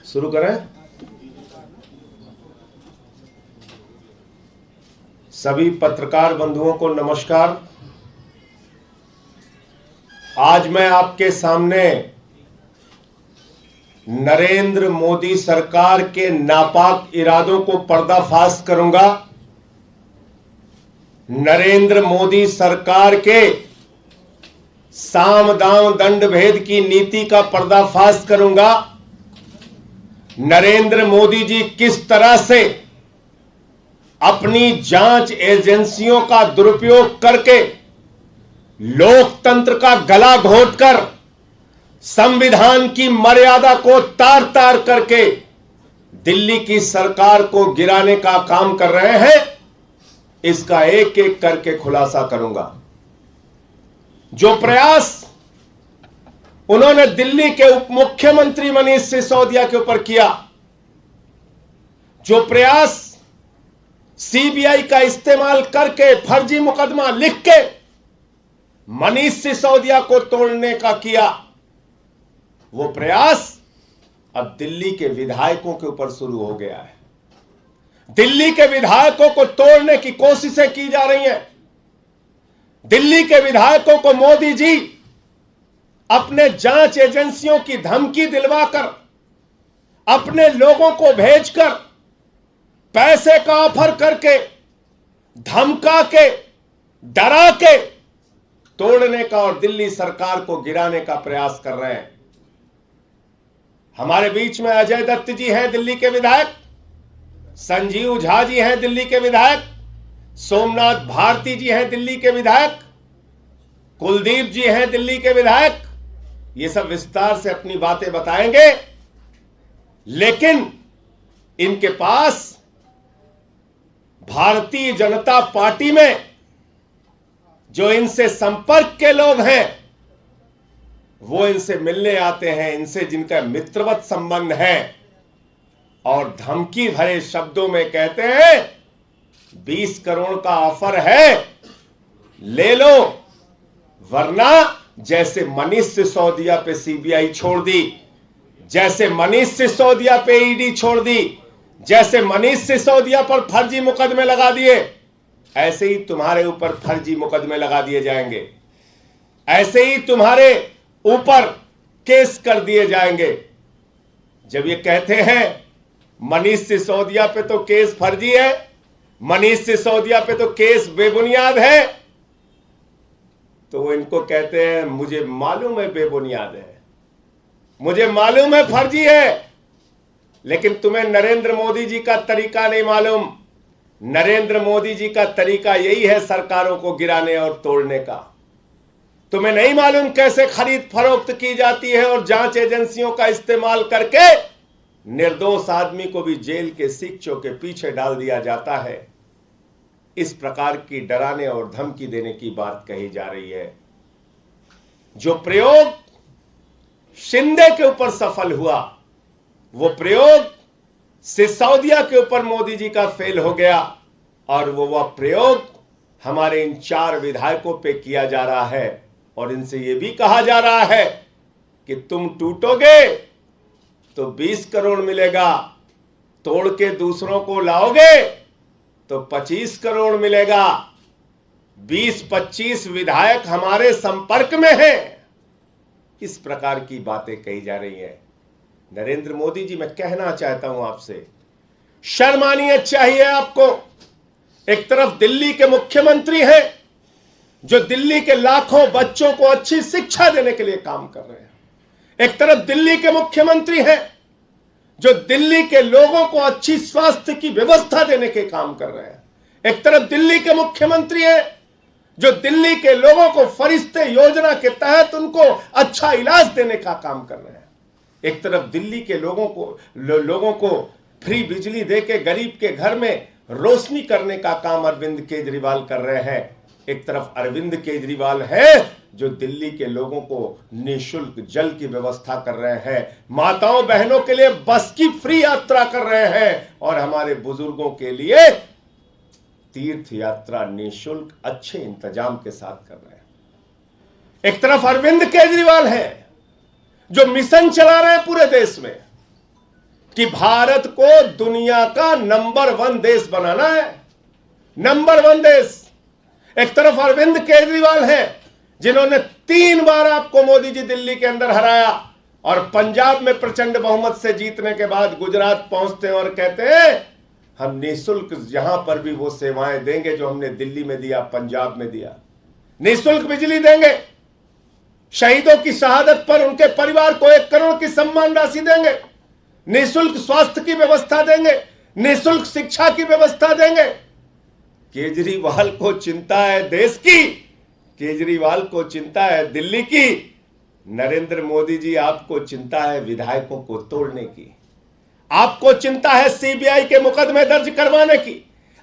शुरू करें। सभी पत्रकार बंधुओं को नमस्कार। आज मैं आपके सामने नरेंद्र मोदी सरकार के नापाक इरादों को पर्दाफाश करूंगा। नरेंद्र मोदी सरकार के साम दाम दंड भेद की नीति का पर्दाफाश करूंगा। नरेंद्र मोदी जी किस तरह से अपनी जांच एजेंसियों का दुरुपयोग करके लोकतंत्र का गला घोटकर संविधान की मर्यादा को तार तार करके दिल्ली की सरकार को गिराने का काम कर रहे हैं, इसका एक एक करके खुलासा करूंगा। जो प्रयास उन्होंने दिल्ली के उप मुख्यमंत्री मनीष सिसोदिया के ऊपर किया, जो प्रयास सीबीआई का इस्तेमाल करके फर्जी मुकदमा लिख के मनीष सिसोदिया को तोड़ने का किया, वो प्रयास अब दिल्ली के विधायकों के ऊपर शुरू हो गया है। दिल्ली के विधायकों को तोड़ने की कोशिशें की जा रही हैं। दिल्ली के विधायकों को मोदी जी अपने जांच एजेंसियों की धमकी दिलवाकर, अपने लोगों को भेजकर, पैसे का ऑफर करके, धमका के, डरा के तोड़ने का और दिल्ली सरकार को गिराने का प्रयास कर रहे हैं। हमारे बीच में अजय दत्त जी हैं, दिल्ली के विधायक, संजीव झा जी हैं, दिल्ली के विधायक, सोमनाथ भारती जी हैं, दिल्ली के विधायक, कुलदीप जी हैं, दिल्ली के विधायक। ये सब विस्तार से अपनी बातें बताएंगे, लेकिन इनके पास भारतीय जनता पार्टी में जो इनसे संपर्क के लोग हैं, वो इनसे मिलने आते हैं, इनसे जिनका मित्रवत संबंध है, और धमकी भरे शब्दों में कहते हैं 20 करोड़ का ऑफर है, ले लो, वरना जैसे मनीष सिसोदिया पे सीबीआई छोड़ दी, जैसे मनीष सिसोदिया पे ईडी छोड़ दी, जैसे मनीष सिसोदिया पर फर्जी मुकदमे लगा दिए, ऐसे ही तुम्हारे ऊपर फर्जी मुकदमे लगा दिए जाएंगे, ऐसे ही तुम्हारे ऊपर केस कर दिए जाएंगे। जब ये कहते हैं मनीष सिसोदिया पे तो केस फर्जी है, मनीष सिसोदिया पे तो केस बेबुनियाद है, तो वो इनको कहते हैं मुझे मालूम है बेबुनियाद है, मुझे मालूम है फर्जी है, लेकिन तुम्हें नरेंद्र मोदी जी का तरीका नहीं मालूम। नरेंद्र मोदी जी का तरीका यही है सरकारों को गिराने और तोड़ने का। तुम्हें नहीं मालूम कैसे खरीद फरोख्त की जाती है और जांच एजेंसियों का इस्तेमाल करके निर्दोष आदमी को भी जेल के सिक्चों के पीछे डाल दिया जाता है। इस प्रकार की डराने और धमकी देने की बात कही जा रही है। जो प्रयोग शिंदे के ऊपर सफल हुआ, वो प्रयोग सिसोदिया के ऊपर मोदी जी का फेल हो गया, और वो प्रयोग हमारे इन 4 विधायकों पे किया जा रहा है, और इनसे ये भी कहा जा रहा है कि तुम टूटोगे तो 20 करोड़ मिलेगा, तोड़ के दूसरों को लाओगे तो 25 करोड़ मिलेगा। 20-25 विधायक हमारे संपर्क में हैं। इस प्रकार की बातें कही जा रही हैं। नरेंद्र मोदी जी, मैं कहना चाहता हूं आपसे, शर्म आनी चाहिए आपको। एक तरफ दिल्ली के मुख्यमंत्री हैं जो दिल्ली के लाखों बच्चों को अच्छी शिक्षा देने के लिए काम कर रहे हैं। एक तरफ दिल्ली के मुख्यमंत्री हैं जो दिल्ली के लोगों को अच्छी स्वास्थ्य की व्यवस्था देने के काम कर रहे हैं। एक तरफ दिल्ली के मुख्यमंत्री हैं जो दिल्ली के लोगों को फरिश्ते योजना के तहत उनको अच्छा इलाज देने का काम कर रहे हैं। एक तरफ दिल्ली के लोगों को फ्री बिजली देके गरीब के घर में रोशनी करने का काम अरविंद केजरीवाल कर रहे हैं। एक तरफ अरविंद केजरीवाल है जो दिल्ली के लोगों को निःशुल्क जल की व्यवस्था कर रहे हैं, माताओं बहनों के लिए बस की फ्री यात्रा कर रहे हैं, और हमारे बुजुर्गों के लिए तीर्थ यात्रा निःशुल्क अच्छे इंतजाम के साथ कर रहे हैं। एक तरफ अरविंद केजरीवाल है जो मिशन चला रहे हैं पूरे देश में। कि भारत को दुनिया का नंबर 1 देश बनाना है, नंबर 1 देश। एक तरफ अरविंद केजरीवाल हैं जिन्होंने 3 बार आपको मोदी जी दिल्ली के अंदर हराया, और पंजाब में प्रचंड बहुमत से जीतने के बाद गुजरात पहुंचते हैं और कहते हैं हम निःशुल्क यहां पर भी वो सेवाएं देंगे जो हमने दिल्ली में दिया, पंजाब में दिया। निःशुल्क बिजली देंगे, शहीदों की शहादत पर उनके परिवार को 1 करोड़ की सम्मान राशि देंगे, निःशुल्क स्वास्थ्य की व्यवस्था देंगे, निःशुल्क शिक्षा की व्यवस्था देंगे। केजरीवाल को चिंता है देश की, केजरीवाल को चिंता है दिल्ली की। नरेंद्र मोदी जी, आपको चिंता है विधायकों को तोड़ने की, आपको चिंता है सीबीआई के मुकदमे दर्ज करवाने की,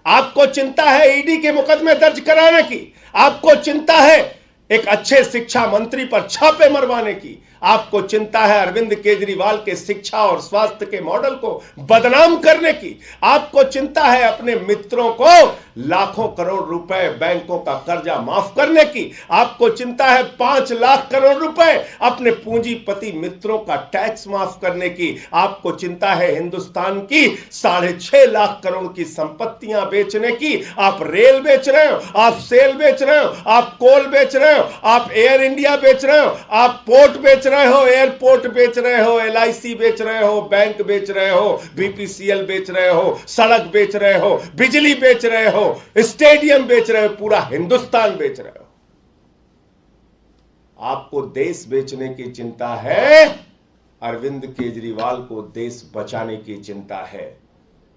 आपको चिंता है ईडी के मुकदमे दर्ज कराने की, आपको चिंता है एक अच्छे शिक्षा मंत्री पर छापे मरवाने की, आपको चिंता है अरविंद केजरीवाल के शिक्षा और स्वास्थ्य के मॉडल को बदनाम करने की, आपको चिंता है अपने मित्रों को लाखों करोड़ रुपए बैंकों का कर्जा माफ करने की, आपको चिंता है 5 लाख करोड़ रुपए अपने पूंजीपति मित्रों का टैक्स माफ करने की, आपको चिंता है हिंदुस्तान की 6.5 लाख करोड़ की संपत्तियां बेचने की। आप रेल बेच रहे हो, आप सेल बेच रहे हो, आप कोल बेच रहे हो, आप एयर इंडिया बेच रहे हो, आप पोर्ट बेच रहे हो, एयरपोर्ट बेच रहे हो, एलआईसी बेच रहे हो, बैंक बेच रहे हो, बीपीसीएल बेच रहे हो, सड़क बेच रहे हो, बिजली बेच रहे हो, स्टेडियम बेच रहे हो, पूरा हिंदुस्तान बेच रहे हो। आपको देश बेचने की चिंता है, अरविंद केजरीवाल को देश बचाने की चिंता है।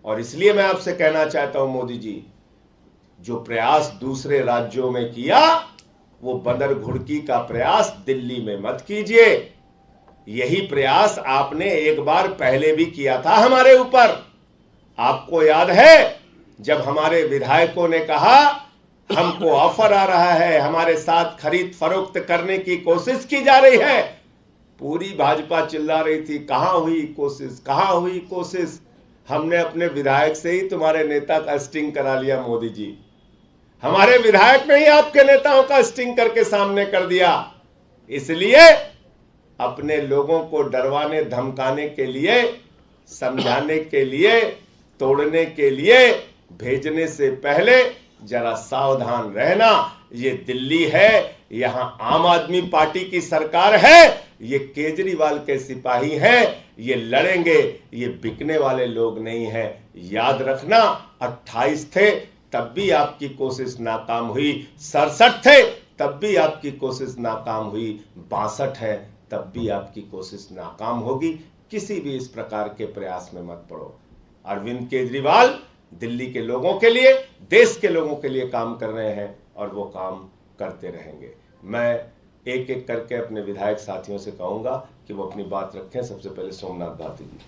और इसलिए मैं आपसे कहना चाहता हूं मोदी जी, जो प्रयास दूसरे राज्यों में किया वो बंदर घुड़की का प्रयास दिल्ली में मत कीजिए। यही प्रयास आपने एक बार पहले भी किया था हमारे ऊपर। आपको याद है जब हमारे विधायकों ने कहा हमको ऑफर आ रहा है, हमारे साथ खरीद फरोख्त करने की कोशिश की जा रही है, पूरी भाजपा चिल्ला रही थी कहां हुई कोशिश, कहां हुई कोशिश। हमने अपने विधायक से ही तुम्हारे नेता का स्टिंग करा लिया मोदी जी, हमारे विधायक ने ही आपके नेताओं का स्टिंग करके सामने कर दिया। इसलिए अपने लोगों को डरवाने धमकाने के लिए, समझाने के लिए, तोड़ने के लिए भेजने से पहले जरा सावधान रहना। ये दिल्ली है, यहां आम आदमी पार्टी की सरकार है, ये केजरीवाल के सिपाही हैं, ये लड़ेंगे, ये बिकने वाले लोग नहीं हैं। याद रखना 28 थे तब भी आपकी कोशिश नाकाम हुई, 67 थे तब भी आपकी कोशिश नाकाम हुई, 62 है तब भी आपकी कोशिश नाकाम होगी। किसी भी इस प्रकार के प्रयास में मत पड़ो। अरविंद केजरीवाल दिल्ली के लोगों के लिए, देश के लोगों के लिए काम कर रहे हैं और वो काम करते रहेंगे। मैं एक एक करके अपने विधायक साथियों से कहूंगा कि वो अपनी बात रखें। सबसे पहले सोमनाथ भाती जी।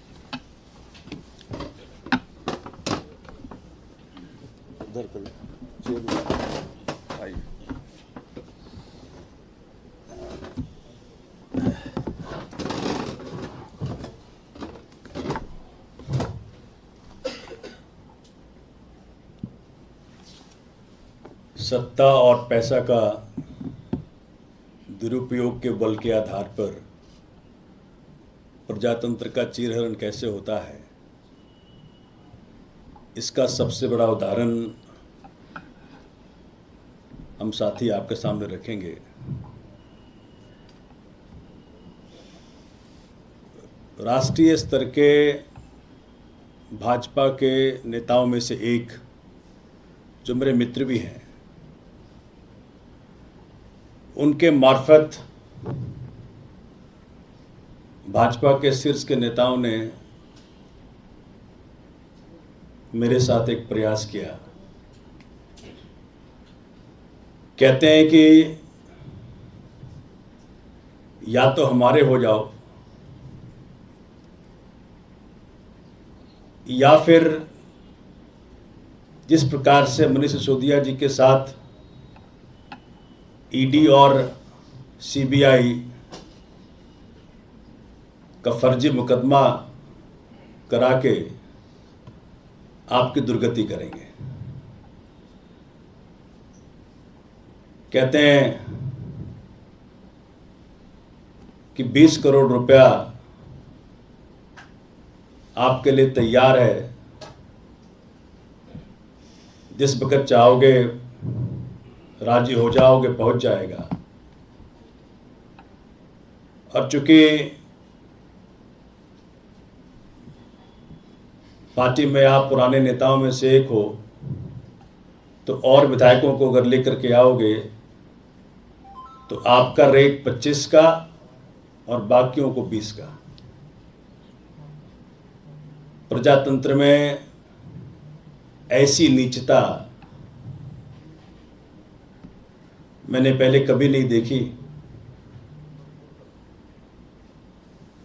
सत्ता और पैसा का दुरुपयोग के बल के आधार पर प्रजातंत्र का चीरहरण कैसे होता है, इसका सबसे बड़ा उदाहरण हम साथी आपके सामने रखेंगे। राष्ट्रीय स्तर के भाजपा के नेताओं में से एक, जो मेरे मित्र भी हैं, उनके मार्फत भाजपा के शीर्ष के नेताओं ने मेरे साथ एक प्रयास किया। कहते हैं कि या तो हमारे हो जाओ या फिर जिस प्रकार से मनीष सिसोदिया जी के साथ ईडी और सीबीआई का फर्जी मुकदमा करा के आपकी दुर्गति करेंगे। कहते हैं कि 20 करोड़ रुपया आपके लिए तैयार है। जिस वक्त चाहोगे राजी हो जाओगे, पहुंच जाएगा। और चूंकि पार्टी में आप पुराने नेताओं में से एक हो, तो और विधायकों को अगर लेकर के आओगे तो आपका रेट 25 का और बाकियों को 20 का। प्रजातंत्र में ऐसी नीचता मैंने पहले कभी नहीं देखी।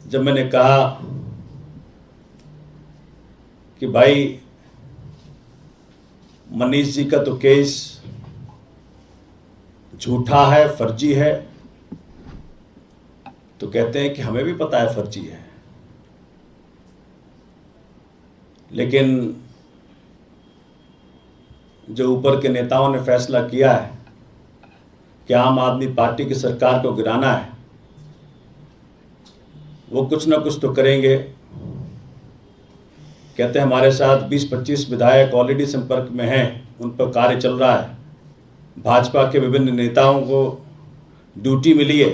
जब मैंने कहा कि भाई मनीष जी का तो केस झूठा है, फर्जी है, तो कहते हैं कि हमें भी पता है फर्जी है, लेकिन जो ऊपर के नेताओं ने फैसला किया है कि आम आदमी पार्टी की सरकार को गिराना है, वो कुछ ना कुछ तो करेंगे। कहते हैं हमारे साथ 20-25 विधायक ऑलरेडी संपर्क में हैं, उन पर कार्य चल रहा है। भाजपा के विभिन्न नेताओं को ड्यूटी मिली है।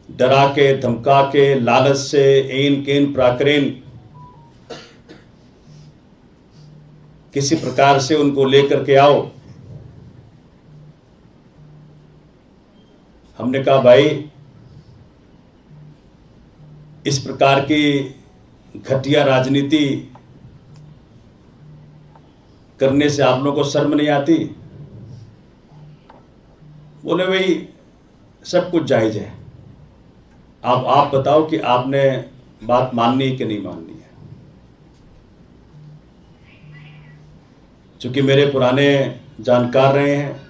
डरा के, धमका के, लालच से, एन केन प्राकरेन किसी प्रकार से उनको लेकर के आओ। हमने कहा भाई इस प्रकार की घटिया राजनीति करने से आप लोगों को शर्म नहीं आती? बोले भाई सब कुछ जायज है, आप बताओ कि आपने बात माननी है कि नहीं माननी है। चूंकि मेरे पुराने जानकार रहे हैं,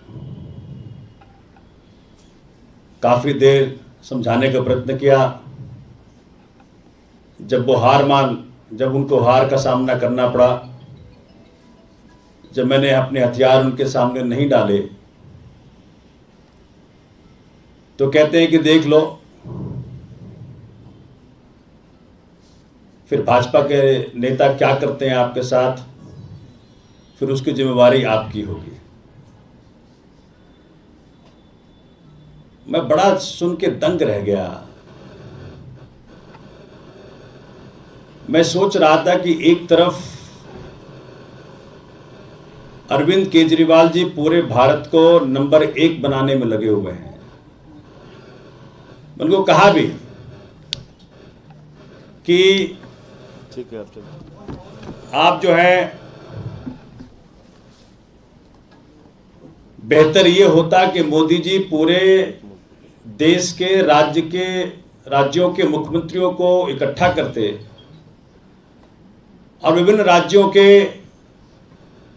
काफी देर समझाने का प्रयत्न किया। जब उनको हार का सामना करना पड़ा, जब मैंने अपने हथियार उनके सामने नहीं डाले, तो कहते हैं कि देख लो, फिर भाजपा के नेता क्या करते हैं आपके साथ, फिर उसकी जिम्मेवारी आपकी होगी। मैं बड़ा सुन के दंग रह गया। मैं सोच रहा था कि एक तरफ अरविंद केजरीवाल जी पूरे भारत को नंबर 1 बनाने में लगे हुए हैं। मैंने उनको कहा भी कि ठीक है, आप जो है बेहतर ये होता कि मोदी जी पूरे देश के राज्यों के मुख्यमंत्रियों को इकट्ठा करते और विभिन्न राज्यों के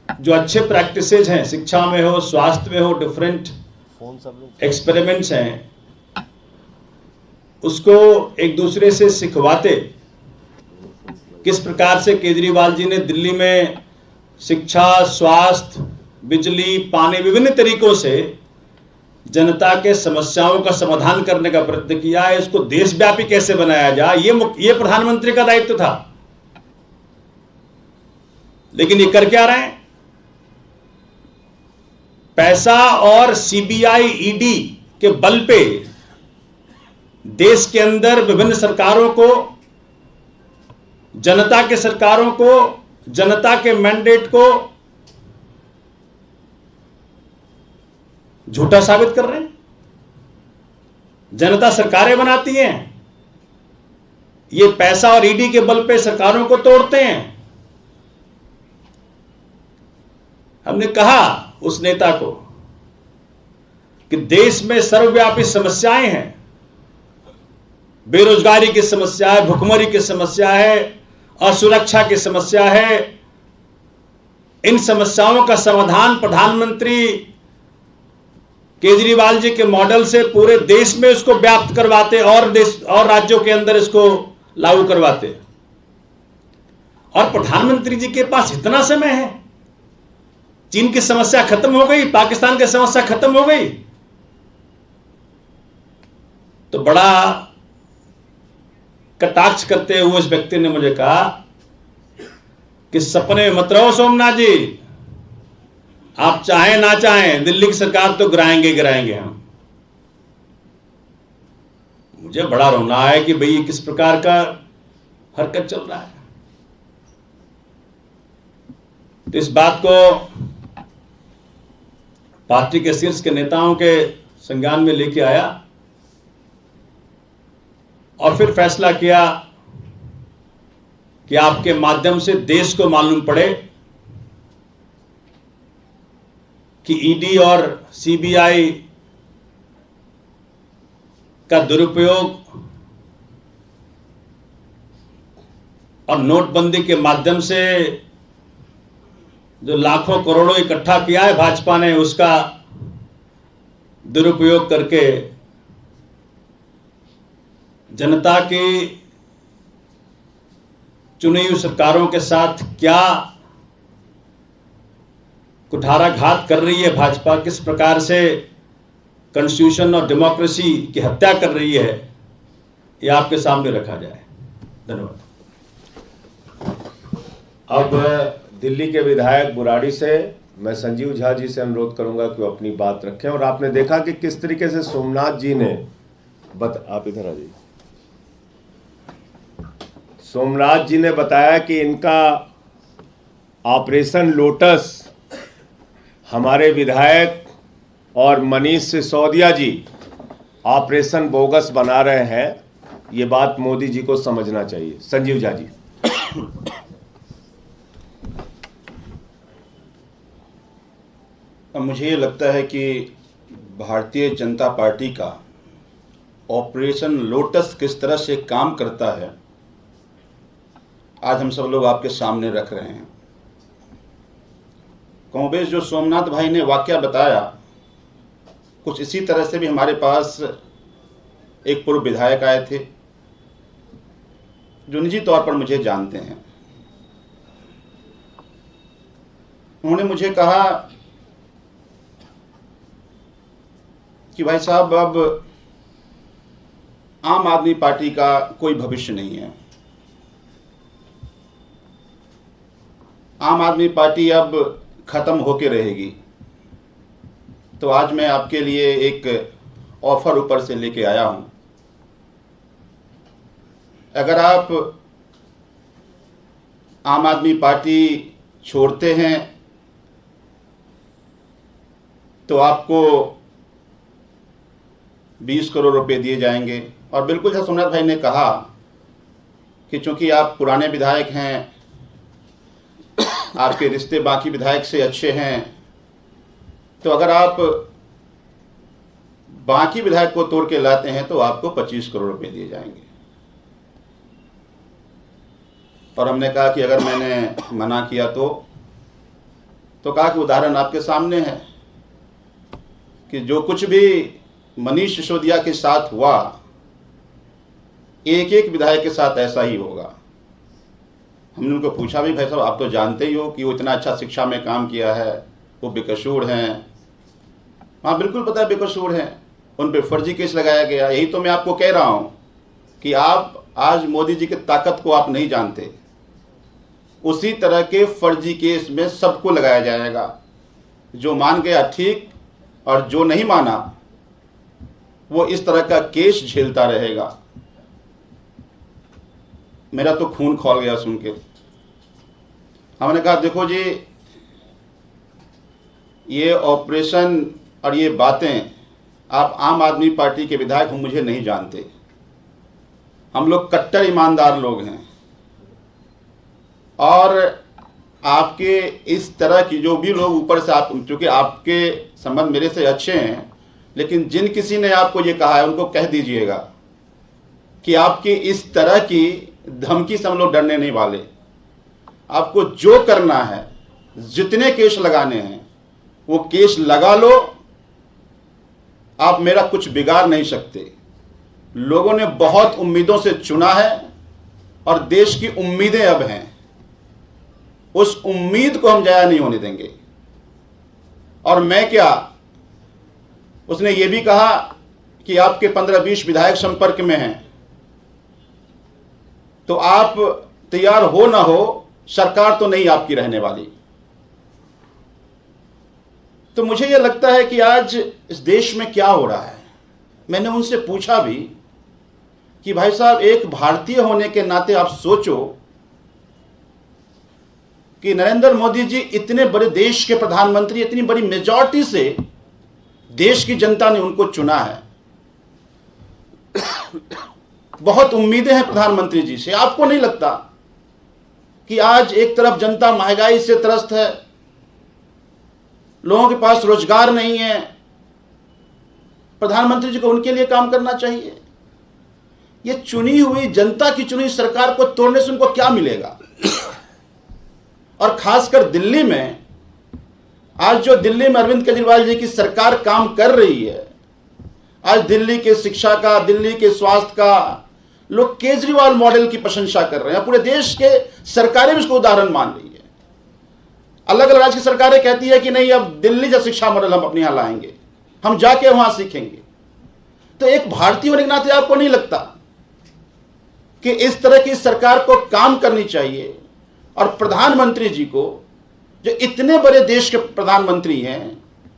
जो अच्छे प्रैक्टिसेज हैं, शिक्षा में हो, स्वास्थ्य में हो, डिफरेंट एक्सपेरिमेंट्स हैं, उसको एक दूसरे से सिखवाते। किस प्रकार से केजरीवाल जी ने दिल्ली में शिक्षा, स्वास्थ्य, बिजली, पानी, विभिन्न तरीकों से जनता के समस्याओं का समाधान करने का प्रयत्न किया है। इसको देशव्यापी कैसे बनाया जाए, ये प्रधानमंत्री का दायित्व था। लेकिन ये कर क्या रहे हैं? पैसा और सीबीआई, ईडी के बल पे देश के अंदर विभिन्न सरकारों को, जनता के सरकारों को, जनता के मैंडेट को झूठा साबित कर रहे हैं। जनता सरकारें बनाती हैं, ये पैसा और ईडी के बल पे सरकारों को तोड़ते हैं। हमने कहा उस नेता को कि देश में सर्वव्यापी समस्याएं हैं, बेरोजगारी की समस्या है, भुखमरी की समस्या है, असुरक्षा की समस्या है। इन समस्याओं का समाधान प्रधानमंत्री केजरीवाल जी के मॉडल से पूरे देश में इसको व्याप्त करवाते और राज्यों के अंदर इसको लागू करवाते। और प्रधानमंत्री जी के पास इतना समय है, चीन की समस्या खत्म हो गई, पाकिस्तान की समस्या खत्म हो गई, तो बड़ा कटाक्ष करते हुए उस व्यक्ति ने मुझे कहा कि सपने में मत रहो सोमनाथ जी, आप चाहें ना चाहें दिल्ली की सरकार तो गिराएंगे हम। मुझे बड़ा रोना है कि भाई किस प्रकार का हरकत चल रहा है। तो इस बात को पार्टी के शीर्ष के नेताओं के संज्ञान में लेके आया और फिर फैसला किया कि आपके माध्यम से देश को मालूम पड़े कि ईडी और सीबीआई का दुरुपयोग और नोटबंदी के माध्यम से जो लाखों करोड़ों इकट्ठा किया है भाजपा ने, उसका दुरुपयोग करके जनता की चुनी हुई सरकारों के साथ क्या कुठाराघात कर रही है भाजपा, किस प्रकार से कॉन्स्टिट्यूशन और डेमोक्रेसी की हत्या कर रही है, ये आपके सामने रखा जाए। धन्यवाद। अब दिल्ली के विधायक बुराड़ी से मैं संजीव झा जी से अनुरोध करूंगा कि वो अपनी बात रखें। और आपने देखा कि किस तरीके से सोमनाथ जी ने आप इधर आ जाइए। सोमनाथ जी ने बताया कि इनका ऑपरेशन लोटस हमारे विधायक और मनीष सिसोदिया जी ऑपरेशन बोगस बना रहे हैं। ये बात मोदी जी को समझना चाहिए। संजीव झा जी। मुझे ये लगता है कि भारतीय जनता पार्टी का ऑपरेशन लोटस किस तरह से काम करता है आज हम सब लोग आपके सामने रख रहे हैं। कमोबेश जो सोमनाथ भाई ने वाकया बताया, कुछ इसी तरह से भी हमारे पास एक पूर्व विधायक आए थे जो निजी तौर पर मुझे जानते हैं। उन्होंने मुझे कहा कि भाई साहब, अब आम आदमी पार्टी का कोई भविष्य नहीं है, आम आदमी पार्टी अब खत्म होके रहेगी। तो आज मैं आपके लिए एक ऑफर ऊपर से लेके आया हूं। अगर आप आम आदमी पार्टी छोड़ते हैं तो आपको 20 करोड़ रुपए दिए जाएंगे। और बिल्कुल जैसा सोमनाथ भाई ने कहा कि चूंकि आप पुराने विधायक हैं, आपके रिश्ते बाकी विधायक से अच्छे हैं, तो अगर आप बाकी विधायक को तोड़ के लाते हैं तो आपको 25 करोड़ रुपए दिए जाएंगे। और हमने कहा कि अगर मैंने मना किया तो कहा कि उदाहरण आपके सामने है कि जो कुछ भी मनीष सिसोदिया के साथ हुआ, एक एक विधायक के साथ ऐसा ही होगा। हमने उनको पूछा भी, भाई साहब आप तो जानते ही हो कि वो इतना अच्छा शिक्षा में काम किया है, वो बेकसूर हैं। हाँ बिल्कुल पता है बेकसूर हैं, उन पे फर्जी केस लगाया गया। यही तो मैं आपको कह रहा हूँ कि आप आज मोदी जी की ताकत को आप नहीं जानते। उसी तरह के फर्जी केस में सबको लगाया जाएगा। जो मान गया ठीक, और जो नहीं माना वो इस तरह का केस झेलता रहेगा। मेरा तो खून खौल गया सुन के। हमने कहा देखो जी, ये ऑपरेशन और ये बातें, आप आम आदमी पार्टी के विधायक हो, मुझे नहीं जानते। हम लोग कट्टर ईमानदार लोग हैं। और आपके इस तरह की जो भी लोग ऊपर से, आप चूँकि आपके संबंध मेरे से अच्छे हैं, लेकिन जिन किसी ने आपको ये कहा है उनको कह दीजिएगा कि आपकी इस तरह की धमकी से हम लोग डरने नहीं वाले। आपको जो करना है, जितने केस लगाने हैं वो केस लगा लो, आप मेरा कुछ बिगाड़ नहीं सकते। लोगों ने बहुत उम्मीदों से चुना है और देश की उम्मीदें अब हैं। उस उम्मीद को हम जाया नहीं होने देंगे। और मैं क्या, उसने ये भी कहा कि आपके 15-20 विधायक संपर्क में हैं। तो आप तैयार हो ना हो, सरकार तो नहीं आपकी रहने वाली। तो मुझे यह लगता है कि आज इस देश में क्या हो रहा है। मैंने उनसे पूछा भी कि भाई साहब, एक भारतीय होने के नाते आप सोचो कि नरेंद्र मोदी जी इतने बड़े देश के प्रधानमंत्री, इतनी बड़ी मेजॉरिटी से देश की जनता ने उनको चुना है। बहुत उम्मीदें हैं प्रधानमंत्री जी से। आपको नहीं लगता कि आज एक तरफ जनता महंगाई से त्रस्त है, लोगों के पास रोजगार नहीं है, प्रधानमंत्री जी को उनके लिए काम करना चाहिए। ये चुनी हुई जनता की चुनी सरकार को तोड़ने से उनको क्या मिलेगा? और खासकर दिल्ली में, आज जो दिल्ली में अरविंद केजरीवाल जी की सरकार काम कर रही है, आज दिल्ली के शिक्षा का, दिल्ली के स्वास्थ्य का, लोग केजरीवाल मॉडल की प्रशंसा कर रहे हैं। पूरे देश के सरकारें भी इसको उदाहरण मान रही है। अलग अलग राज्य की सरकारें कहती है कि नहीं, अब दिल्ली का शिक्षा मॉडल हम अपने यहां लाएंगे, हम जाके वहां सीखेंगे। तो एक भारतीय होने के नाते आपको नहीं लगता कि इस तरह की सरकार को काम करनी चाहिए? और प्रधानमंत्री जी को, जो इतने बड़े देश के प्रधानमंत्री हैं,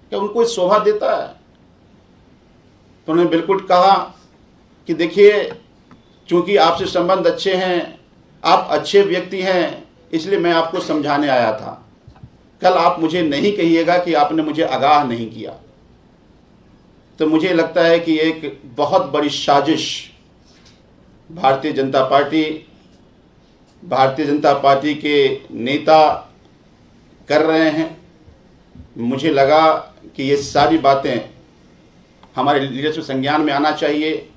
क्या उनको इस शोभा देता है? तो उन्होंने बिल्कुल कहा कि देखिए, चूंकि आपसे संबंध अच्छे हैं, आप अच्छे व्यक्ति हैं, इसलिए मैं आपको समझाने आया था। कल आप मुझे नहीं कहिएगा कि आपने मुझे आगाह नहीं किया। तो मुझे लगता है कि एक बहुत बड़ी साजिश भारतीय जनता पार्टी के नेता कर रहे हैं। मुझे लगा कि ये सारी बातें हमारे लीडरशिप संज्ञान में आना चाहिए।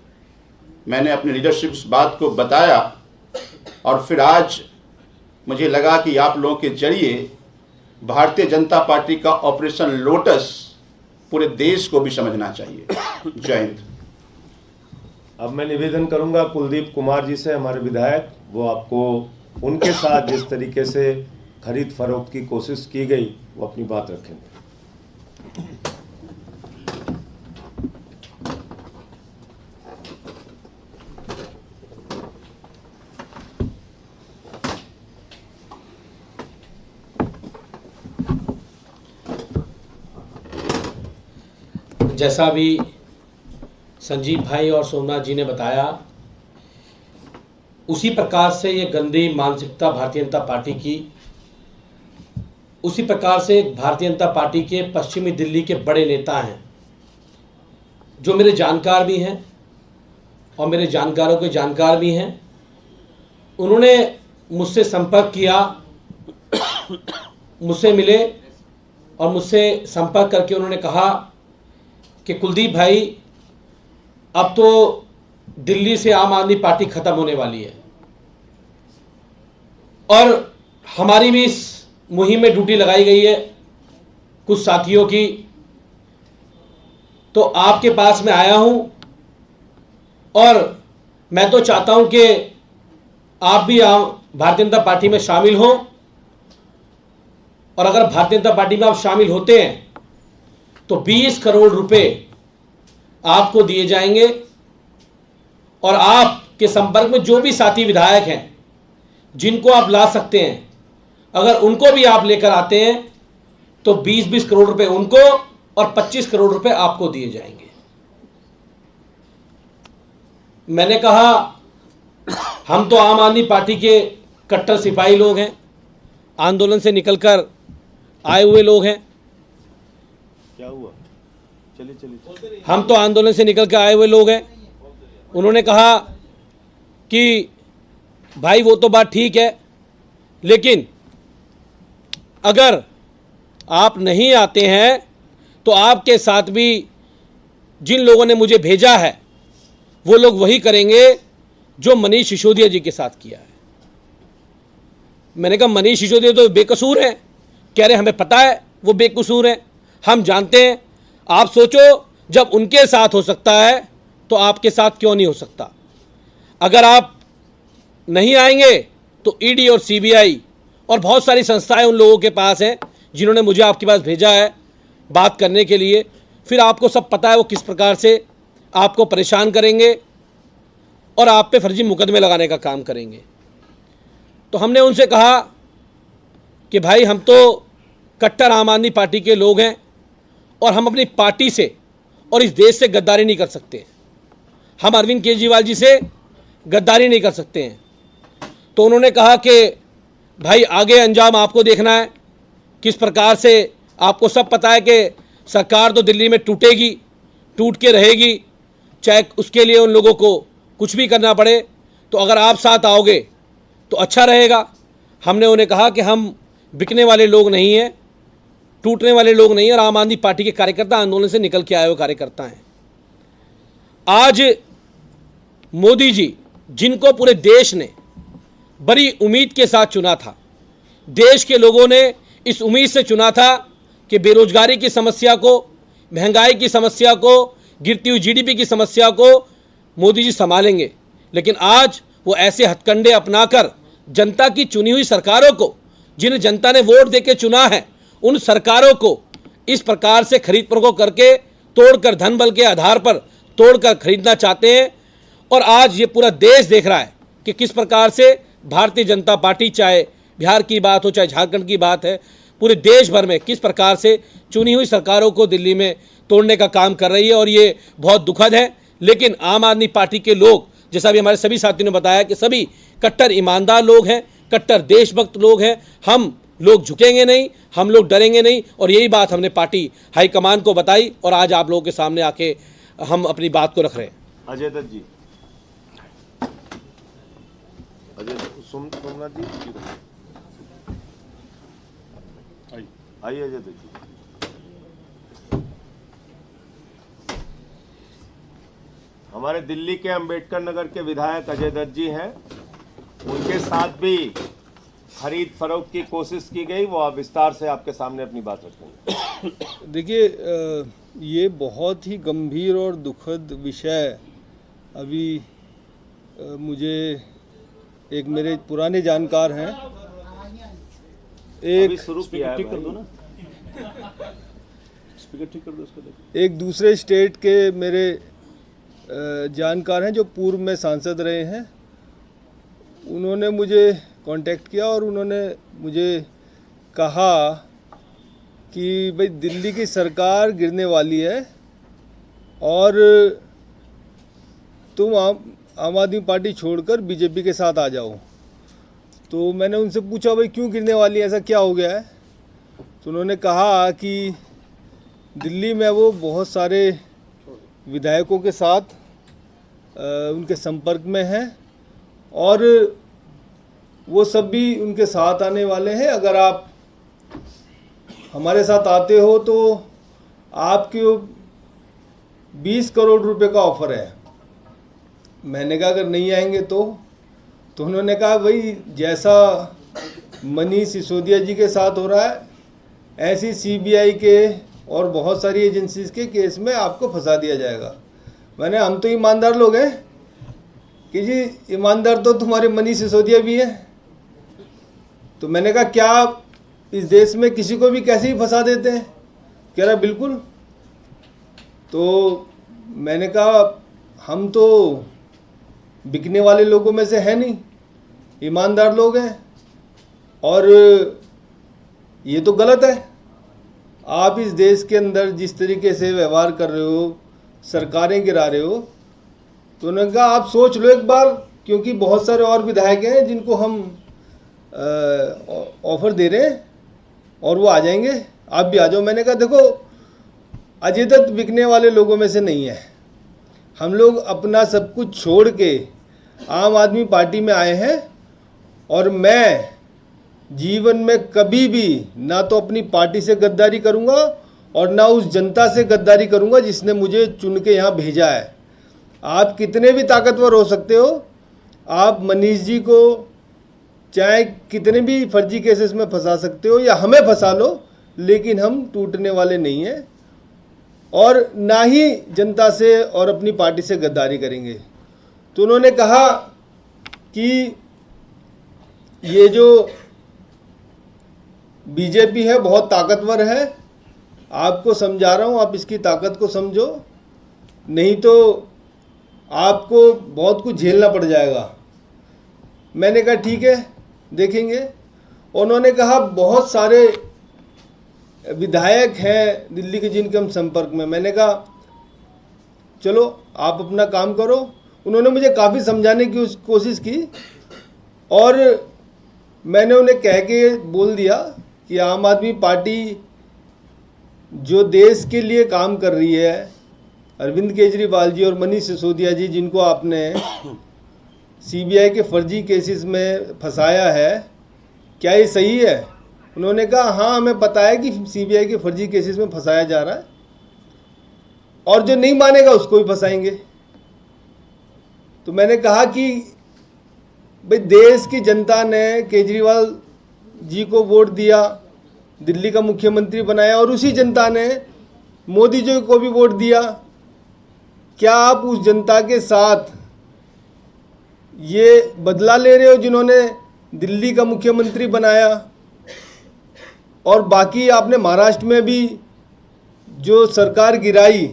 मैंने अपने लीडरशिप इस बात को बताया, और फिर आज मुझे लगा कि आप लोगों के जरिए भारतीय जनता पार्टी का ऑपरेशन लोटस पूरे देश को भी समझना चाहिए। जय हिंद। अब मैं निवेदन करूंगा कुलदीप कुमार जी से, हमारे विधायक, वो आपको उनके साथ जिस तरीके से खरीद फरोख्त की कोशिश की गई वो अपनी बात रखेंगे। जैसा भी संजीव भाई और सोमनाथ जी ने बताया, उसी प्रकार से ये गंदी मानसिकता भारतीय जनता पार्टी की, उसी प्रकार से भारतीय जनता पार्टी के पश्चिमी दिल्ली के बड़े नेता हैं, जो मेरे जानकार भी हैं और मेरे जानकारों के जानकार भी हैं। उन्होंने मुझसे संपर्क किया, मुझसे मिले और मुझसे संपर्क करके उन्होंने कहा कि कुलदीप भाई, अब तो दिल्ली से आम आदमी पार्टी खत्म होने वाली है और हमारी भी इस मुहिम में ड्यूटी लगाई गई है कुछ साथियों की। तो आपके पास में आया हूं और मैं तो चाहता हूं कि आप भी भारतीय जनता पार्टी में शामिल हों, और अगर भारतीय जनता पार्टी में आप शामिल होते हैं तो 20 करोड़ रुपए आपको दिए जाएंगे, और आपके संपर्क में जो भी साथी विधायक हैं जिनको आप ला सकते हैं, अगर उनको भी आप लेकर आते हैं तो 20-20 करोड़ रुपए उनको और 25 करोड़ रुपए आपको दिए जाएंगे। मैंने कहा, हम तो आम आदमी पार्टी के कट्टर सिपाही लोग हैं, आंदोलन से निकलकर आए हुए लोग हैं। क्या हुआ? चलिए हम तो आंदोलन से निकल कर आए हुए लोग हैं। उन्होंने कहा कि भाई वो तो बात ठीक है, लेकिन अगर आप नहीं आते हैं तो आपके साथ भी जिन लोगों ने मुझे भेजा है वो लोग वही करेंगे जो मनीष सिसोदिया जी के साथ किया है। मैंने कहा, मनीष सिसोदिया तो बेकसूर हैं। कह रहे हमें पता है वो बेकसूर हैं, हम जानते हैं। आप सोचो, जब उनके साथ हो सकता है तो आपके साथ क्यों नहीं हो सकता? अगर आप नहीं आएंगे तो ईडी और सीबीआई और बहुत सारी संस्थाएं उन लोगों के पास हैं जिन्होंने मुझे आपके पास भेजा है बात करने के लिए। फिर आपको सब पता है वो किस प्रकार से आपको परेशान करेंगे और आप पे फर्जी मुकदमे लगाने का काम करेंगे। तो हमने उनसे कहा कि भाई हम तो कट्टर आम आदमी पार्टी के लोग हैं और हम अपनी पार्टी से और इस देश से गद्दारी नहीं कर सकते। हम अरविंद केजरीवाल जी से गद्दारी नहीं कर सकते हैं। तो उन्होंने कहा कि भाई आगे अंजाम आपको देखना है, किस प्रकार से आपको सब पता है कि सरकार तो दिल्ली में टूटेगी, टूट के रहेगी, चाहे उसके लिए उन लोगों को कुछ भी करना पड़े। तो अगर आप साथ आओगे तो अच्छा रहेगा। हमने उन्हें कहा कि हम बिकने वाले लोग नहीं हैं, टूटने वाले लोग नहीं हैं, और आम आदमी पार्टी के कार्यकर्ता आंदोलन से निकल के आए हुए कार्यकर्ता हैं। आज मोदी जी, जिनको पूरे देश ने बड़ी उम्मीद के साथ चुना था, देश के लोगों ने इस उम्मीद से चुना था कि बेरोजगारी की समस्या को, महंगाई की समस्या को, गिरती हुई जीडीपी की समस्या को मोदी जी संभालेंगे। लेकिन आज वो ऐसे हथकंडे अपनाकर जनता की चुनी हुई सरकारों को, जिन्हें जनता ने वोट देके चुना है, उन सरकारों को इस प्रकार से खरीद फरोख्त करके, तोड़कर, धन बल के आधार पर तोड़कर खरीदना चाहते हैं। और आज ये पूरा देश देख रहा है कि किस प्रकार से भारतीय जनता पार्टी, चाहे बिहार की बात हो चाहे झारखंड की बात है, पूरे देश भर में किस प्रकार से चुनी हुई सरकारों को दिल्ली में तोड़ने का काम कर रही है। और ये बहुत दुखद है। लेकिन आम आदमी पार्टी के लोग, जैसा भी हमारे सभी साथियों ने बताया, कि सभी कट्टर ईमानदार लोग हैं, कट्टर देशभक्त लोग हैं। हम लोग झुकेंगे नहीं, हम लोग डरेंगे नहीं। और यही बात हमने पार्टी हाईकमान को बताई और आज आप लोगों के सामने आके हम अपनी बात को रख रहे हैं। अजय दत्त जी, सोमनाथ जी, आइए अजय दत्त जी। हमारे दिल्ली के अंबेडकर नगर के विधायक अजय दत्त जी हैं, उनके साथ भी खरीद फरोख्त की कोशिश की गई, वो आप विस्तार से आपके सामने अपनी बात रखेंगे। देखिए, ये बहुत ही गंभीर और दुखद विषय अभी मुझे एक मेरे पुराने जानकार हैं, एक शुरू किया है, ठीक कर दो ना, स्पीकर ठीक कर दो उसको। एक दूसरे स्टेट के मेरे जानकार हैं जो पूर्व में सांसद रहे हैं। उन्होंने मुझे कांटेक्ट किया और उन्होंने मुझे कहा कि भाई दिल्ली की सरकार गिरने वाली है और तुम आम आदमी पार्टी छोड़कर बीजेपी के साथ आ जाओ। तो मैंने उनसे पूछा भाई क्यों गिरने वाली है, ऐसा क्या हो गया है? तो उन्होंने कहा कि दिल्ली में वो बहुत सारे विधायकों के साथ उनके संपर्क में हैं और वो सब भी उनके साथ आने वाले हैं। अगर आप हमारे साथ आते हो तो आपके 20 करोड़ रुपए का ऑफर है। मैंने कहा अगर नहीं आएंगे तो उन्होंने कहा भाई जैसा मनीष सिसोदिया जी के साथ हो रहा है, ऐसी सीबीआई के और बहुत सारी एजेंसीज के केस में आपको फंसा दिया जाएगा। मैंने हम तो ईमानदार लोग हैं कि जी ईमानदार तो तुम्हारे मनीष सिसोदिया भी हैं। तो मैंने कहा क्या आप इस देश में किसी को भी कैसे ही फंसा देते हैं? कह रहा बिल्कुल। तो मैंने कहा हम तो बिकने वाले लोगों में से है नहीं, ईमानदार लोग हैं और ये तो गलत है। आप इस देश के अंदर जिस तरीके से व्यवहार कर रहे हो, सरकारें गिरा रहे हो, तो उन्होंने कहा आप सोच लो एक बार, क्योंकि बहुत सारे और विधायक हैं जिनको हम ऑफर दे रहे हैं और वो आ जाएंगे, आप भी आ जाओ। मैंने कहा देखो अजय दत्त बिकने वाले लोगों में से नहीं है। हम लोग अपना सब कुछ छोड़ के आम आदमी पार्टी में आए हैं और मैं जीवन में कभी भी ना तो अपनी पार्टी से गद्दारी करूंगा और ना उस जनता से गद्दारी करूंगा जिसने मुझे चुन के यहाँ भेजा है। आप कितने भी ताकतवर हो सकते हो, आप मनीष जी को चाहे कितने भी फर्जी केसेस में फंसा सकते हो या हमें फंसा लो, लेकिन हम टूटने वाले नहीं हैं और ना ही जनता से और अपनी पार्टी से गद्दारी करेंगे। तो उन्होंने कहा कि ये जो बीजेपी है बहुत ताकतवर है, आपको समझा रहा हूँ आप इसकी ताकत को समझो, नहीं तो आपको बहुत कुछ झेलना पड़ जाएगा। मैंने कहा ठीक है, देखेंगे। उन्होंने कहा बहुत सारे विधायक हैं दिल्ली के जिनके हम संपर्क में। मैंने कहा चलो आप अपना काम करो। उन्होंने मुझे काफ़ी समझाने की कोशिश की और मैंने उन्हें कह के बोल दिया कि आम आदमी पार्टी जो देश के लिए काम कर रही है, अरविंद केजरीवाल जी और मनीष सिसोदिया जी जिनको आपने सीबीआई के फर्जी केसेस में फंसाया है, क्या ये सही है? उन्होंने कहा हाँ हमें पता है कि सीबीआई के फर्जी केसेस में फंसाया जा रहा है और जो नहीं मानेगा उसको भी फंसाएंगे। तो मैंने कहा कि भाई देश की जनता ने केजरीवाल जी को वोट दिया, दिल्ली का मुख्यमंत्री बनाया और उसी जनता ने मोदी जी को भी वोट दिया। क्या आप उस जनता के साथ ये बदला ले रहे हो जिन्होंने दिल्ली का मुख्यमंत्री बनाया? और बाकी आपने महाराष्ट्र में भी जो सरकार गिराई,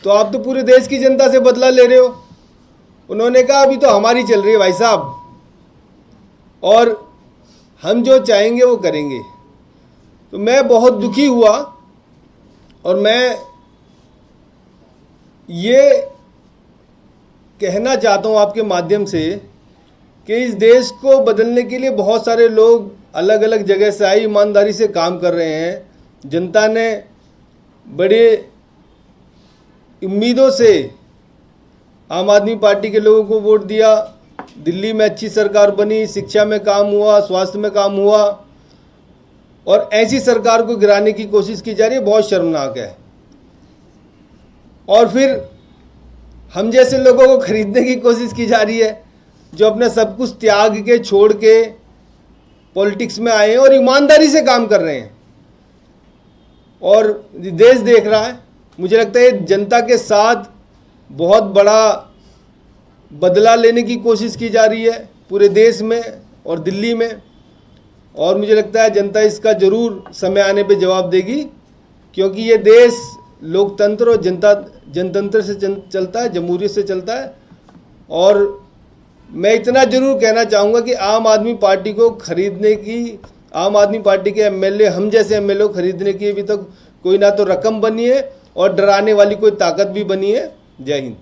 तो आप तो पूरे देश की जनता से बदला ले रहे हो। उन्होंने कहा अभी तो हमारी चल रही है भाई साहब, और हम जो चाहेंगे वो करेंगे। तो मैं बहुत दुखी हुआ और मैं ये कहना चाहता हूँ आपके माध्यम से कि इस देश को बदलने के लिए बहुत सारे लोग अलग अलग जगह से आए, ईमानदारी से काम कर रहे हैं। जनता ने बड़े उम्मीदों से आम आदमी पार्टी के लोगों को वोट दिया। दिल्ली में अच्छी सरकार बनी, शिक्षा में काम हुआ, स्वास्थ्य में काम हुआ, और ऐसी सरकार को गिराने की कोशिश की जा रही है, बहुत शर्मनाक है। और फिर हम जैसे लोगों को खरीदने की कोशिश की जा रही है जो अपने सब कुछ त्याग के छोड़ के पॉलिटिक्स में आए हैं और ईमानदारी से काम कर रहे हैं और देश देख रहा है। मुझे लगता है जनता के साथ बहुत बड़ा बदला लेने की कोशिश की जा रही है पूरे देश में और दिल्ली में, और मुझे लगता है जनता इसका ज़रूर समय आने पे जवाब देगी, क्योंकि ये देश लोकतंत्र और जनतंत्र से चलता है, जमहूरियत से चलता है। और मैं इतना ज़रूर कहना चाहूँगा कि आम आदमी पार्टी को खरीदने की, आम आदमी पार्टी के एमएलए, हम जैसे एमएलए को खरीदने की अभी तक कोई ना तो रकम बनी है और डराने वाली कोई ताकत भी बनी है। जय हिंद।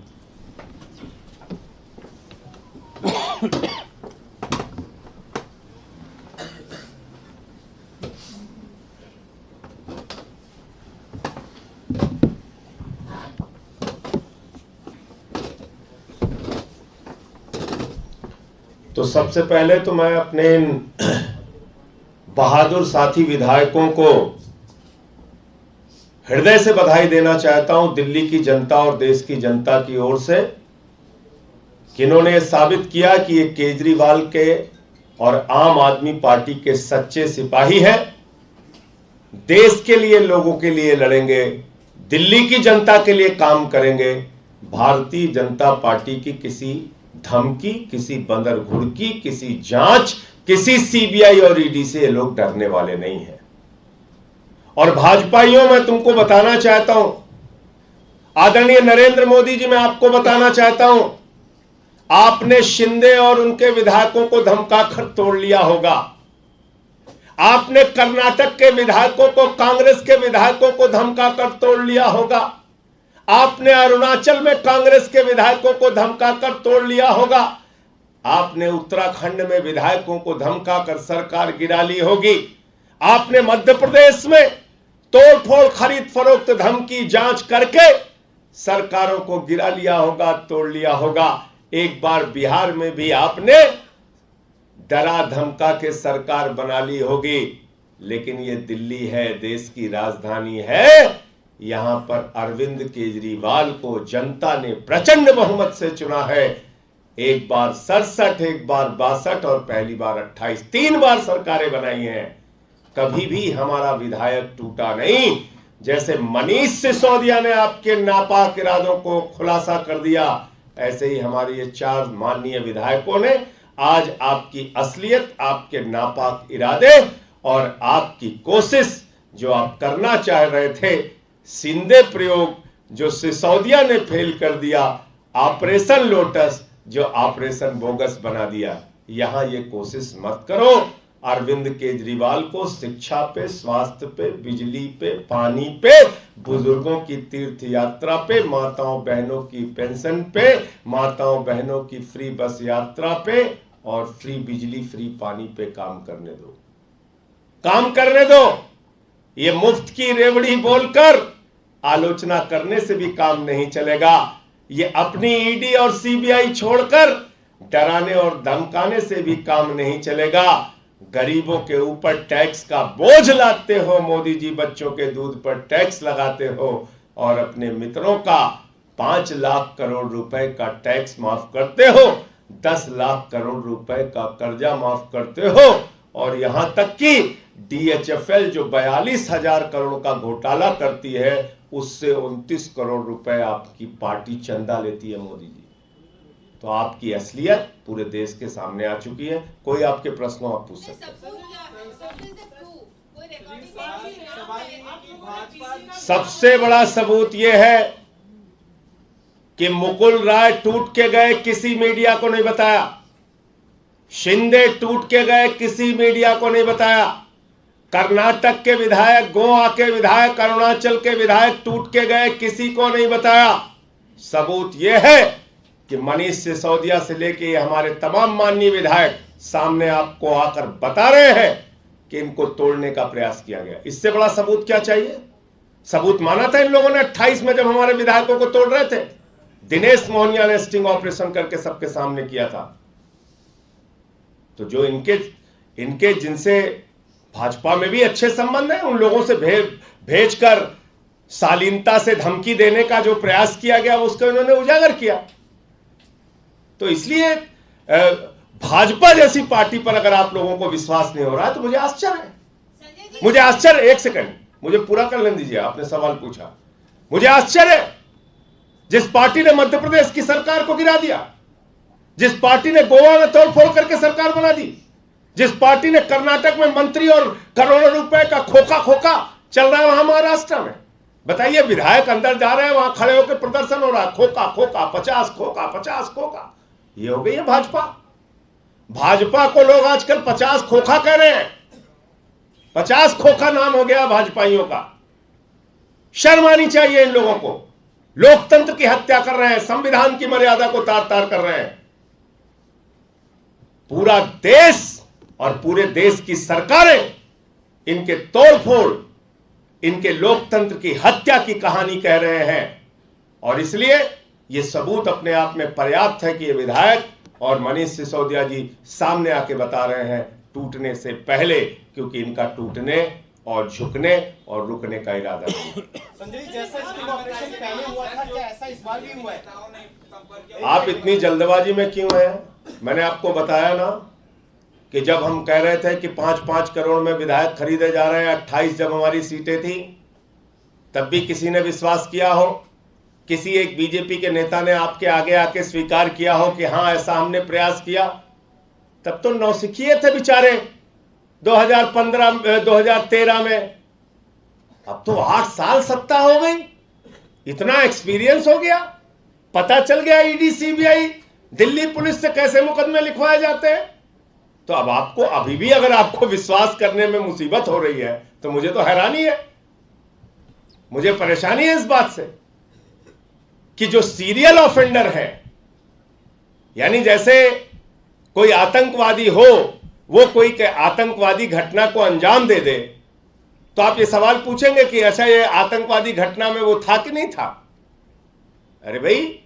तो सबसे पहले तो मैं अपने इन बहादुर साथी विधायकों को हृदय से बधाई देना चाहता हूं, दिल्ली की जनता और देश की जनता की ओर से, कि इन्होंने साबित किया कि ये केजरीवाल के और आम आदमी पार्टी के सच्चे सिपाही हैं। देश के लिए, लोगों के लिए लड़ेंगे, दिल्ली की जनता के लिए काम करेंगे। भारतीय जनता पार्टी की किसी धमकी, किसी बंदर घुड़की, किसी जांच, किसी सीबीआई और ईडी से ये लोग डरने वाले नहीं हैं। और भाजपाइयों, मैं तुमको बताना चाहता हूं, आदरणीय नरेंद्र मोदी जी, मैं आपको बताना चाहता हूं, आपने शिंदे और उनके विधायकों को धमकाकर तोड़ लिया होगा। आपने कर्नाटक के विधायकों को, कांग्रेस के विधायकों को धमकाकर तोड़ लिया होगा। आपने अरुणाचल में कांग्रेस के विधायकों को धमकाकर तोड़ लिया होगा। आपने उत्तराखंड में विधायकों को धमकाकर सरकार गिरा ली होगी। आपने मध्य प्रदेश में तोड़फोड़, खरीद फरोख्त, धमकी, जांच करके सरकारों को गिरा लिया होगा, तोड़ लिया होगा। एक बार बिहार में भी आपने डरा धमका के सरकार बना ली होगी। लेकिन ये दिल्ली है, देश की राजधानी है। यहां पर अरविंद केजरीवाल को जनता ने प्रचंड बहुमत से चुना है। एक बार 67, एक बार 62 और पहली बार 28, 3 बार सरकारें बनाई हैं। कभी भी हमारा विधायक टूटा नहीं। जैसे मनीष सिसोदिया ने आपके नापाक इरादों को खुलासा कर दिया, ऐसे ही हमारे ये 4 माननीय विधायकों ने आज आपकी असलियत, आपके नापाक इरादे और आपकी कोशिश जो आप करना चाह रहे थे, सिंधे प्रयोग जो सिसोदिया ने फेल कर दिया, ऑपरेशन लोटस जो ऑपरेशन बोगस बना दिया, यहां ये कोशिश मत करो अरविंद केजरीवाल को शिक्षा पे, स्वास्थ्य पे, बिजली पे, पानी पे, बुजुर्गों की तीर्थ यात्रा पे, माताओं बहनों की पेंशन पे, माताओं बहनों की फ्री बस यात्रा पे और फ्री बिजली, फ्री पानी पे काम करने दो, काम करने दो। ये मुफ्त की रेवड़ी बोलकर आलोचना करने से भी काम नहीं चलेगा। ये अपनी ईडी और सीबीआई छोड़कर डराने और धमकाने से भी काम नहीं चलेगा। गरीबों के ऊपर टैक्स का बोझ लाते हो मोदी जी, बच्चों के दूध पर टैक्स लगाते हो और अपने मित्रों का 5 लाख करोड़ रुपए का टैक्स माफ करते हो, 10 लाख करोड़ रुपए का कर्जा माफ करते हो और यहां तक कि DHFL जो 42,000 करोड़ का घोटाला करती है उससे 29 करोड़ रुपए आपकी पार्टी चंदा लेती है मोदी जी। तो आपकी असलियत पूरे देश के सामने आ चुकी है। कोई आपके प्रश्नों आप पूछ सकते हैं। सबसे बड़ा सबूत यह है कि मुकुल राय टूट के गए, किसी मीडिया को नहीं बताया। शिंदे टूट के गए, किसी मीडिया को नहीं बताया। कर्नाटक के विधायक, गोवा के विधायक, अरुणाचल के विधायक टूट के गए, किसी को नहीं बताया। सबूत यह है कि मनीष सिसोदिया से लेके हमारे तमाम माननीय विधायक सामने आपको आकर बता रहे हैं कि इनको तोड़ने का प्रयास किया गया। इससे बड़ा सबूत क्या चाहिए? सबूत माना था इन लोगों ने 28 में जब हमारे विधायकों को तोड़ रहे थे। दिनेश मोहनिया ने स्टिंग ऑपरेशन करके सबके सामने किया था। तो जो इनके जिनसे भाजपा में भी अच्छे संबंध हैं, उन लोगों से भेजकर शालीनता से धमकी देने का जो प्रयास किया गया उसको इन्होंने उजागर किया। तो इसलिए भाजपा जैसी पार्टी पर अगर आप लोगों को विश्वास नहीं हो रहा है तो मुझे आश्चर्य है। मुझे आश्चर्य, एक सेकंड मुझे पूरा कर लेने दीजिए। आपने सवाल पूछा, मुझे आश्चर्य है जिस पार्टी ने मध्य प्रदेश की सरकार को गिरा दिया, जिस पार्टी ने गोवा में तोड़फोड़ करके सरकार बना दी, जिस पार्टी ने कर्नाटक में मंत्री और करोड़ों रुपए का खोखा चल रहा है वहां महाराष्ट्र में। बताइए, विधायक अंदर जा रहे हैं, वहां खड़े होकर प्रदर्शन हो रहा है, खोखा 50 खोखा। ये हो गई है भाजपा। भाजपा को लोग आजकल 50 खोखा कह रहे हैं। 50 खोखा नाम हो गया भाजपाइयों का। शर्म आनी चाहिए इन लोगों को। लोकतंत्र की हत्या कर रहे हैं, संविधान की मर्यादा को तार-तार कर रहे हैं। पूरा देश और पूरे देश की सरकारें इनके तोड़फोड़, इनके लोकतंत्र की हत्या की कहानी कह रहे हैं। और इसलिए यह सबूत अपने आप में पर्याप्त है कि ये विधायक और मनीष सिसोदिया जी सामने आके बता रहे हैं टूटने से पहले, क्योंकि इनका टूटने और झुकने और रुकने का इरादा नहीं। संजय जी, जैसा स्टिंग ऑपरेशन पहले हुआ था, क्या ऐसा इस बार भी हुआ है? आप इतनी जल्दबाजी में क्यों हैं? मैंने आपको बताया ना कि जब हम कह रहे थे कि 5-5 करोड़ में विधायक खरीदे जा रहे हैं, 28 जब हमारी सीटें थी तब भी किसी ने विश्वास किया हो? किसी एक बीजेपी के नेता ने आपके आगे आके स्वीकार किया हो कि हां ऐसा हमने प्रयास किया? तब तो नौसिखिए थे बेचारे 2013 में। अब तो 8 साल सत्ता हो गई, इतना एक्सपीरियंस हो गया, पता चल गया ईडी सीबीआई दिल्ली पुलिस से कैसे मुकदमे लिखवाए जाते हैं। तो अब आपको अभी भी अगर आपको विश्वास करने में मुसीबत हो रही है तो मुझे तो हैरानी है, मुझे परेशानी है इस बात से कि जो सीरियल ऑफेंडर है, यानी जैसे कोई आतंकवादी हो, वो कोई आतंकवादी घटना को अंजाम दे दे तो आप ये सवाल पूछेंगे कि अच्छा ये आतंकवादी घटना में वो था कि नहीं था? अरे भाई,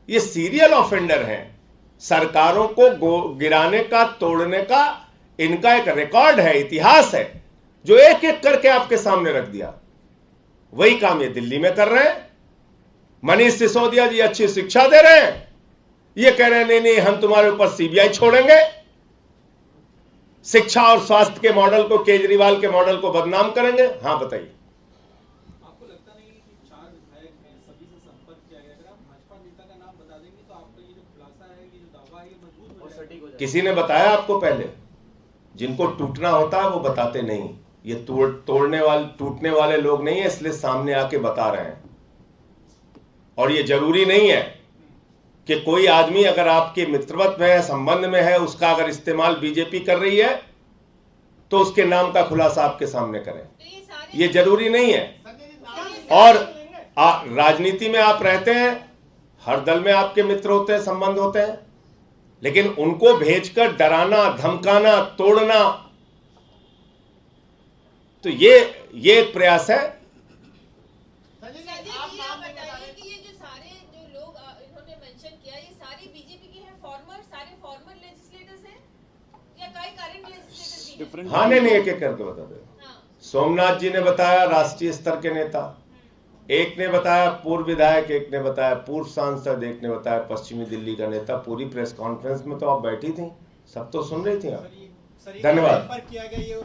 ये सीरियल ऑफेंडर हैं। सरकारों को गिराने का, तोड़ने का इनका एक रिकॉर्ड है, इतिहास है, जो एक एक करके आपके सामने रख दिया। वही काम ये दिल्ली में कर रहे हैं। मनीष सिसोदिया जी अच्छी शिक्षा दे रहे हैं, ये कह रहे हैं नहीं हम तुम्हारे ऊपर सीबीआई छोड़ेंगे। शिक्षा और स्वास्थ्य के मॉडल को, केजरीवाल के मॉडल को बदनाम करेंगे। हां बताइए, आपको लगता नहीं कि 4 विधायक हैं, सभी से संपर्क किया गया? अगर आप भाजपा नेता का नाम बता देंगे तो आपका ये जो खुलासा है, ये जो दावा है, ये मजबूत हो जाएगा। किसी ने बताया आपको? पहले जिनको टूटना होता है वो बताते नहीं। ये टूटने वाले लोग नहीं है, इसलिए सामने आके बता रहे हैं। और ये जरूरी नहीं है कि कोई आदमी अगर आपके मित्रवत में है, संबंध में है, उसका अगर इस्तेमाल बीजेपी कर रही है तो उसके नाम का खुलासा आपके सामने करें। ये जरूरी नहीं है। और राजनीति में आप रहते हैं, हर दल में आपके मित्र होते हैं, संबंध होते हैं, लेकिन उनको भेजकर डराना, धमकाना, तोड़ना, तो ये एक प्रयास है। आप बताइए कि ये जो सारे जो लोग इन्होंने मेंशन किया, ये सारे बीजेपी के हैं, सारे फॉर्मर लेजिस्लेटर्स हैं या कोई करंट लेजिस्लेटर्स भी हैं? हाँ, नहीं, एक एक करके बता दे। सोमनाथ जी ने बताया राष्ट्रीय स्तर के नेता, एक ने बताया पूर्व विधायक, एक ने बताया पूर्व सांसद, एक ने बताया पश्चिमी दिल्ली का नेता। पूरी प्रेस कॉन्फ्रेंस में तो आप बैठी थी, सब तो सुन रही थी आप। धन्यवाद। किया गया ये